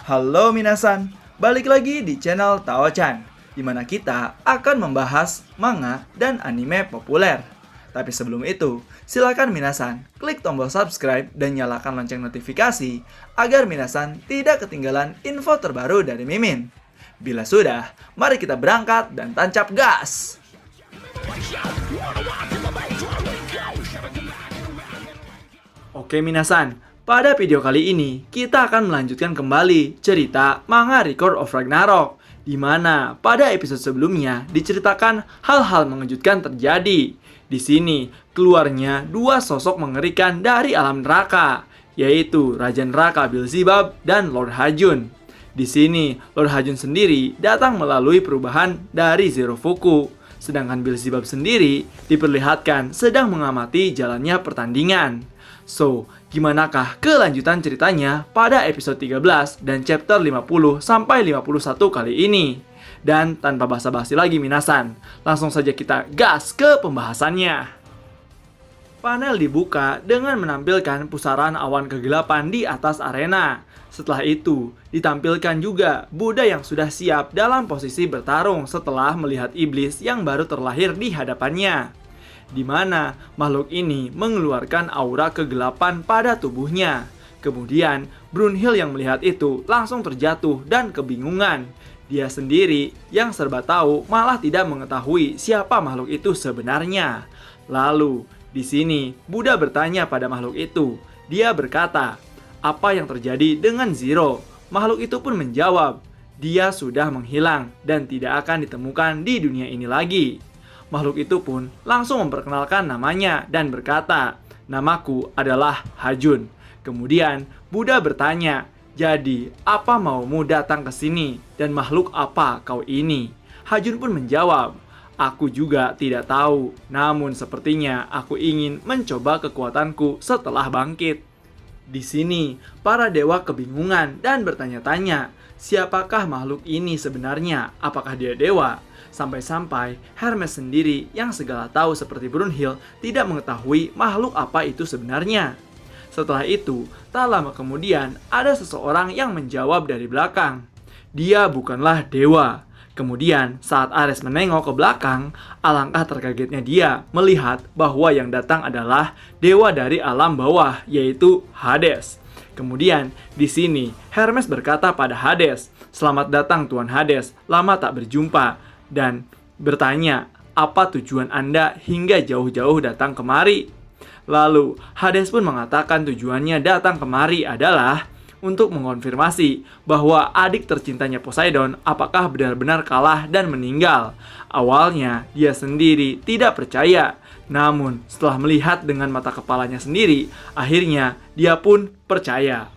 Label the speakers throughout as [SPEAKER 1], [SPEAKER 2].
[SPEAKER 1] Halo minasan, balik lagi di channel Tao-chan, di mana kita akan membahas manga dan anime populer. Tapi sebelum itu, silakan minasan klik tombol subscribe dan nyalakan lonceng notifikasi agar minasan tidak ketinggalan info terbaru dari Mimin. Bila sudah, mari kita berangkat dan tancap gas! Oke minasan, pada video kali ini kita akan melanjutkan kembali cerita manga Record of Ragnarok, di mana pada episode sebelumnya diceritakan hal-hal mengejutkan terjadi. Di sini keluarnya dua sosok mengerikan dari alam neraka, yaitu Raja Neraka Beelzebub dan Lord Hajun. Di sini Lord Hajun sendiri datang melalui perubahan dari Zero Fuku, sedangkan Beelzebub sendiri diperlihatkan sedang mengamati jalannya pertandingan. So, gimanakah kelanjutan ceritanya pada episode 13 dan chapter 50 sampai 51 kali ini? Dan tanpa basa-basi lagi minasan, langsung saja kita gas ke pembahasannya. Panel dibuka dengan menampilkan pusaran awan kegelapan di atas arena. Setelah itu, ditampilkan juga Buddha yang sudah siap dalam posisi bertarung setelah melihat iblis yang baru terlahir di hadapannya, di mana makhluk ini mengeluarkan aura kegelapan pada tubuhnya. Kemudian, Brunhild yang melihat itu langsung terjatuh dan kebingungan. Dia sendiri yang serba tahu malah tidak mengetahui siapa makhluk itu sebenarnya. Lalu, di sini Buddha bertanya pada makhluk itu. Dia berkata, "Apa yang terjadi dengan Zero?" Makhluk itu pun menjawab, "Dia sudah menghilang dan tidak akan ditemukan di dunia ini lagi." Makhluk itu pun langsung memperkenalkan namanya dan berkata, "Namaku adalah Hajun." Kemudian Buddha bertanya, "Jadi, apa maumu datang ke sini dan makhluk apa kau ini?" Hajun pun menjawab, "Aku juga tidak tahu, namun sepertinya aku ingin mencoba kekuatanku setelah bangkit." Di sini, para dewa kebingungan dan bertanya-tanya, siapakah makhluk ini sebenarnya? Apakah dia dewa? Sampai-sampai Hermes sendiri yang segala tahu seperti Brunhild tidak mengetahui makhluk apa itu sebenarnya. Setelah itu, tak lama kemudian ada seseorang yang menjawab dari belakang, "Dia bukanlah dewa." Kemudian saat Ares menengok ke belakang, alangkah terkagetnya dia melihat bahwa yang datang adalah dewa dari alam bawah, yaitu Hades. Kemudian di sini Hermes berkata pada Hades, "Selamat datang Tuan Hades, lama tak berjumpa." Dan bertanya, "Apa tujuan Anda hingga jauh-jauh datang kemari?" Lalu Hades pun mengatakan tujuannya datang kemari adalah untuk mengonfirmasi bahwa adik tercintanya Poseidon apakah benar-benar kalah dan meninggal. Awalnya dia sendiri tidak percaya, namun setelah melihat dengan mata kepalanya sendiri, akhirnya dia pun percaya.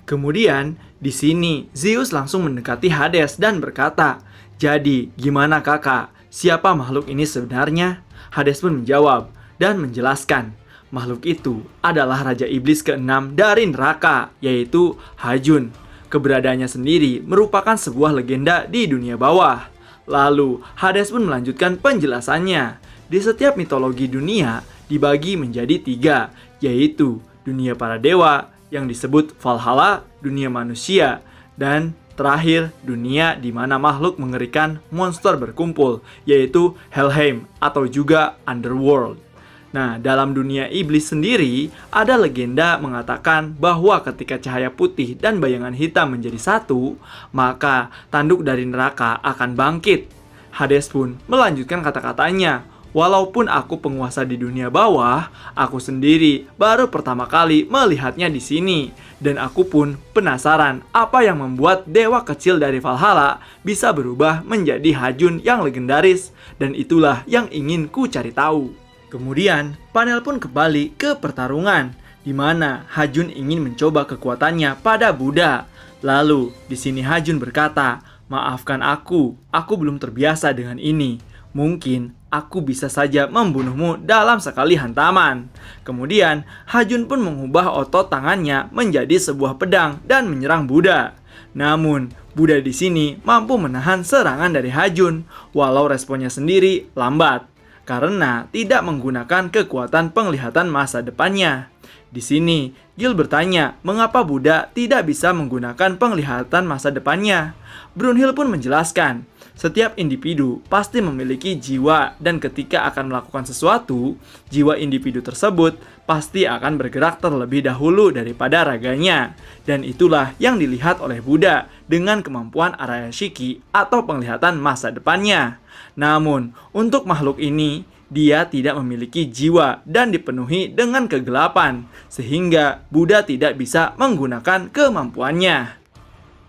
[SPEAKER 1] Kemudian di sini Zeus langsung mendekati Hades dan berkata, "Jadi gimana kakak? Siapa makhluk ini sebenarnya?" Hades pun menjawab dan menjelaskan, makhluk itu adalah Raja Iblis ke-6 dari neraka, yaitu Hajun. Keberadaannya sendiri merupakan sebuah legenda di dunia bawah. Lalu Hades pun melanjutkan penjelasannya. Di setiap mitologi dunia dibagi menjadi 3, yaitu dunia para dewa yang disebut Valhalla, dunia manusia, dan terakhir dunia di mana makhluk mengerikan monster berkumpul, yaitu Helheim atau juga Underworld. Nah, dalam dunia iblis sendiri, ada legenda mengatakan bahwa ketika cahaya putih dan bayangan hitam menjadi satu, maka tanduk dari neraka akan bangkit. Hades pun melanjutkan kata-katanya, "Walaupun aku penguasa di dunia bawah, aku sendiri baru pertama kali melihatnya di sini. Dan aku pun penasaran apa yang membuat dewa kecil dari Valhalla bisa berubah menjadi Hajun yang legendaris. Dan itulah yang ingin ku cari tahu." Kemudian, panel pun kembali ke pertarungan, di mana Hajun ingin mencoba kekuatannya pada Buddha. Lalu, di sini Hajun berkata, "Maafkan aku belum terbiasa dengan ini. Mungkin aku bisa saja membunuhmu dalam sekali hantaman." Kemudian, Hajun pun mengubah otot tangannya menjadi sebuah pedang dan menyerang Buddha. Namun, Buddha di sini mampu menahan serangan dari Hajun, walau responnya sendiri lambat. karena tidak menggunakan kekuatan penglihatan masa depannya. Di sini, Gil bertanya mengapa Buddha tidak bisa menggunakan penglihatan masa depannya. Brunhild pun menjelaskan, setiap individu pasti memiliki jiwa dan ketika akan melakukan sesuatu, jiwa individu tersebut pasti akan bergerak terlebih dahulu daripada raganya. Dan itulah yang dilihat oleh Buddha dengan kemampuan Arayashiki atau penglihatan masa depannya. Namun, untuk makhluk ini, dia tidak memiliki jiwa dan dipenuhi dengan kegelapan, sehingga Buddha tidak bisa menggunakan kemampuannya.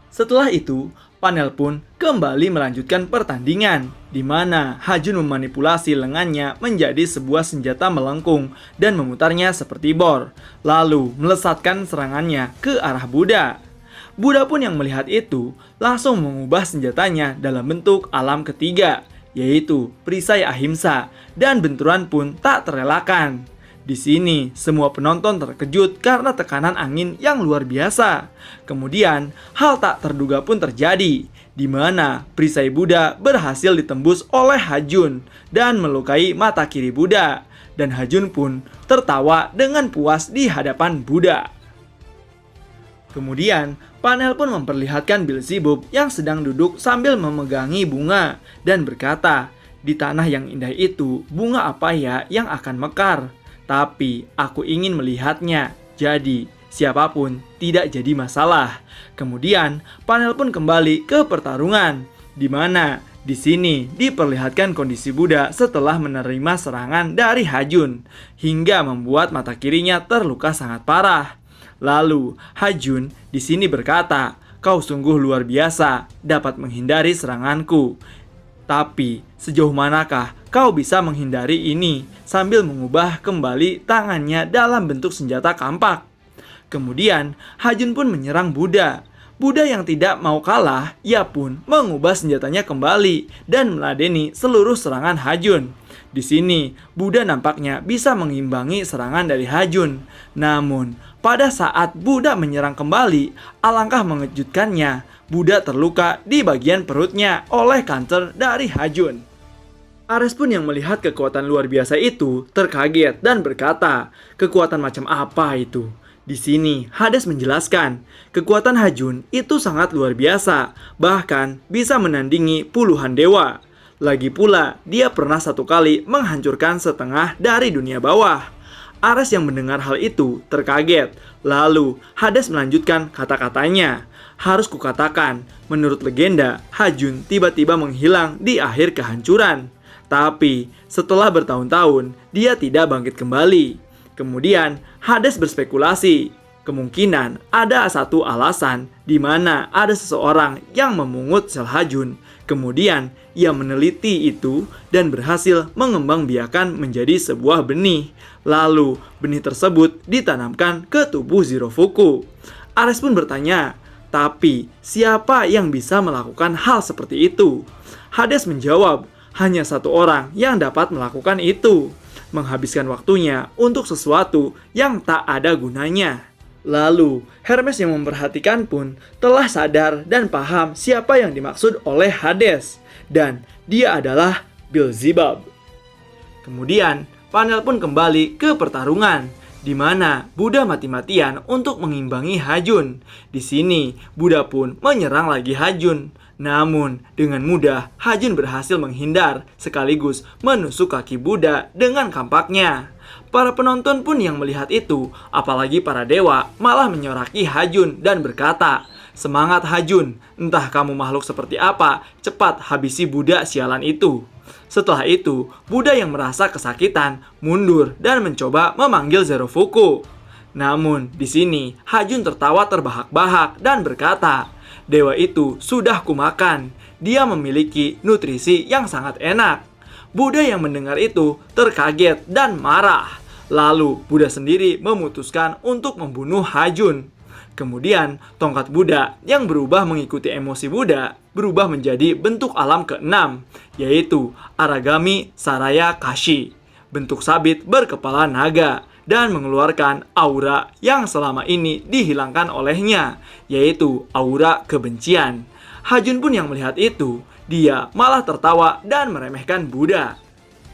[SPEAKER 1] Setelah itu, panel pun kembali melanjutkan pertandingan, di mana Hajun memanipulasi lengannya menjadi sebuah senjata melengkung dan memutarnya seperti bor, lalu melesatkan serangannya ke arah Buddha. Buddha pun yang melihat itu langsung mengubah senjatanya dalam bentuk alam ketiga, yaitu perisai ahimsa, dan benturan pun tak terelakkan. Di sini, semua penonton terkejut karena tekanan angin yang luar biasa. Kemudian, hal tak terduga pun terjadi, di mana perisai Buddha berhasil ditembus oleh Hajun dan melukai mata kiri Buddha. Dan Hajun pun tertawa dengan puas di hadapan Buddha. Kemudian, panel pun memperlihatkan Beelzebub yang sedang duduk sambil memegangi bunga dan berkata, "Di tanah yang indah itu, bunga apa ya yang akan mekar? Tapi aku ingin melihatnya, jadi siapapun tidak jadi masalah." Kemudian panel pun kembali ke pertarungan, di mana di sini diperlihatkan kondisi Buddha setelah menerima serangan dari Hajun, hingga membuat mata kirinya terluka sangat parah. Lalu Hajun di sini berkata, "Kau sungguh luar biasa dapat menghindari seranganku. Tapi sejauh manakah kau bisa menghindari ini?" Sambil mengubah kembali tangannya dalam bentuk senjata kampak. Kemudian Hajun pun menyerang Buddha. Buddha yang tidak mau kalah, ia pun mengubah senjatanya kembali dan meladeni seluruh serangan Hajun. Di sini Buddha nampaknya bisa mengimbangi serangan dari Hajun. Namun pada saat Buddha menyerang kembali, alangkah mengejutkannya, Buddha terluka di bagian perutnya oleh kancer dari Hajun. Ares pun yang melihat kekuatan luar biasa itu terkaget dan berkata, "Kekuatan macam apa itu?" Di sini Hades menjelaskan, kekuatan Hajun itu sangat luar biasa, bahkan bisa menandingi puluhan dewa. Lagi pula, dia pernah satu kali menghancurkan setengah dari dunia bawah. Ares yang mendengar hal itu terkaget. Lalu Hades melanjutkan kata-katanya, "Harus kukatakan, menurut legenda, Hajun tiba-tiba menghilang di akhir kehancuran. Tapi setelah bertahun-tahun, dia tidak bangkit kembali." Kemudian Hades berspekulasi, kemungkinan ada satu alasan di mana ada seseorang yang memungut sel Hajun. Kemudian ia meneliti itu dan berhasil mengembangbiakan menjadi sebuah benih. Lalu benih tersebut ditanamkan ke tubuh Zirofuku. Ares pun bertanya, "Tapi siapa yang bisa melakukan hal seperti itu?" Hades menjawab, "Hanya satu orang yang dapat melakukan itu, menghabiskan waktunya untuk sesuatu yang tak ada gunanya." Lalu Hermes yang memperhatikan pun telah sadar dan paham siapa yang dimaksud oleh Hades, dan dia adalah Beelzebub. Kemudian panel pun kembali ke pertarungan, di mana Buddha mati-matian untuk mengimbangi Hajun. Di sini Buddha pun menyerang lagi Hajun. Namun dengan mudah Hajun berhasil menghindar sekaligus menusuk kaki Buddha dengan kampaknya. Para penonton pun yang melihat itu, apalagi para dewa, malah menyoraki Hajun dan berkata, "Semangat Hajun, entah kamu makhluk seperti apa, cepat habisi Buddha sialan itu." Setelah itu, Buddha yang merasa kesakitan mundur dan mencoba memanggil Zirofuku. Namun di sini Hajun tertawa terbahak-bahak dan berkata, "Dewa itu sudah kumakan. Dia memiliki nutrisi yang sangat enak." Buddha yang mendengar itu terkaget dan marah. Lalu Buddha sendiri memutuskan untuk membunuh Hajun. Kemudian tongkat Buddha yang berubah mengikuti emosi Buddha berubah menjadi bentuk alam ke-6, yaitu Aragami Saraya Kashi, bentuk sabit berkepala naga, dan mengeluarkan aura yang selama ini dihilangkan olehnya, yaitu aura kebencian. Hajun pun yang melihat itu, dia malah tertawa dan meremehkan Buddha.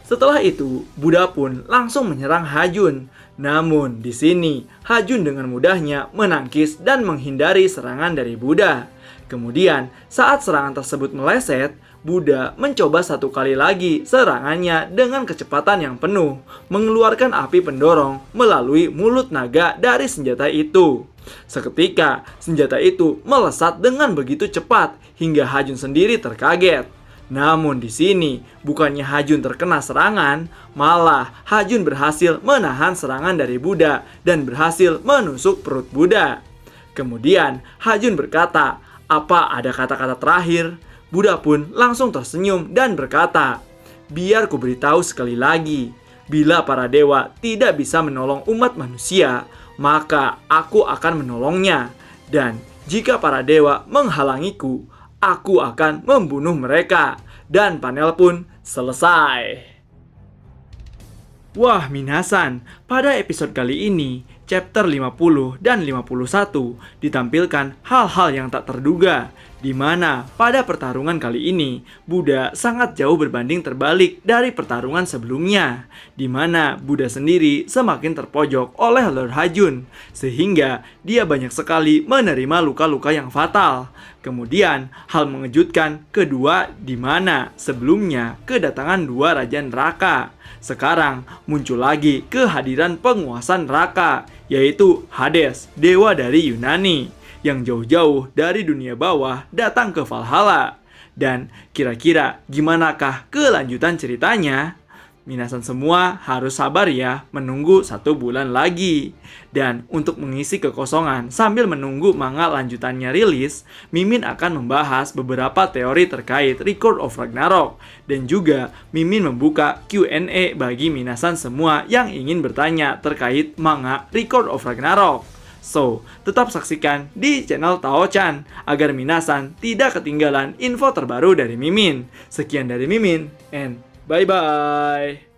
[SPEAKER 1] Setelah itu, Buddha pun langsung menyerang Hajun. Namun, di sini Hajun dengan mudahnya menangkis dan menghindari serangan dari Buddha. Kemudian, saat serangan tersebut meleset, Buddha mencoba satu kali lagi serangannya dengan kecepatan yang penuh, mengeluarkan api pendorong melalui mulut naga dari senjata itu. Seketika, senjata itu melesat dengan begitu cepat hingga Hajun sendiri terkaget. Namun di sini, bukannya Hajun terkena serangan, malah Hajun berhasil menahan serangan dari Buddha dan berhasil menusuk perut Buddha. Kemudian Hajun berkata, "Apa ada kata-kata terakhir?" Buddha pun langsung tersenyum dan berkata, "Biar ku beritahu sekali lagi, bila para dewa tidak bisa menolong umat manusia, maka aku akan menolongnya. Dan jika para dewa menghalangiku, aku akan membunuh mereka." Dan panel pun selesai. Wah, minasan, pada episode kali ini, chapter 50 dan 51 ditampilkan hal-hal yang tak terduga, di mana pada pertarungan kali ini, Buddha sangat jauh berbanding terbalik dari pertarungan sebelumnya, di mana Buddha sendiri semakin terpojok oleh Lord Hajun, sehingga dia banyak sekali menerima luka-luka yang fatal. Kemudian, hal mengejutkan kedua di mana sebelumnya kedatangan dua raja neraka. Sekarang muncul lagi kehadiran penguasa neraka, yaitu Hades, dewa dari Yunani, yang jauh-jauh dari dunia bawah datang ke Valhalla. Dan kira-kira gimanakah kelanjutan ceritanya? Minasan semua harus sabar ya, menunggu 1 bulan lagi. Dan untuk mengisi kekosongan sambil menunggu manga lanjutannya rilis, Mimin akan membahas beberapa teori terkait Record of Ragnarok. Dan juga Mimin membuka Q&A bagi minasan semua yang ingin bertanya terkait manga Record of Ragnarok. So, tetap saksikan di channel Tao-chan agar minasan tidak ketinggalan info terbaru dari Mimin. Sekian dari Mimin, and bye-bye.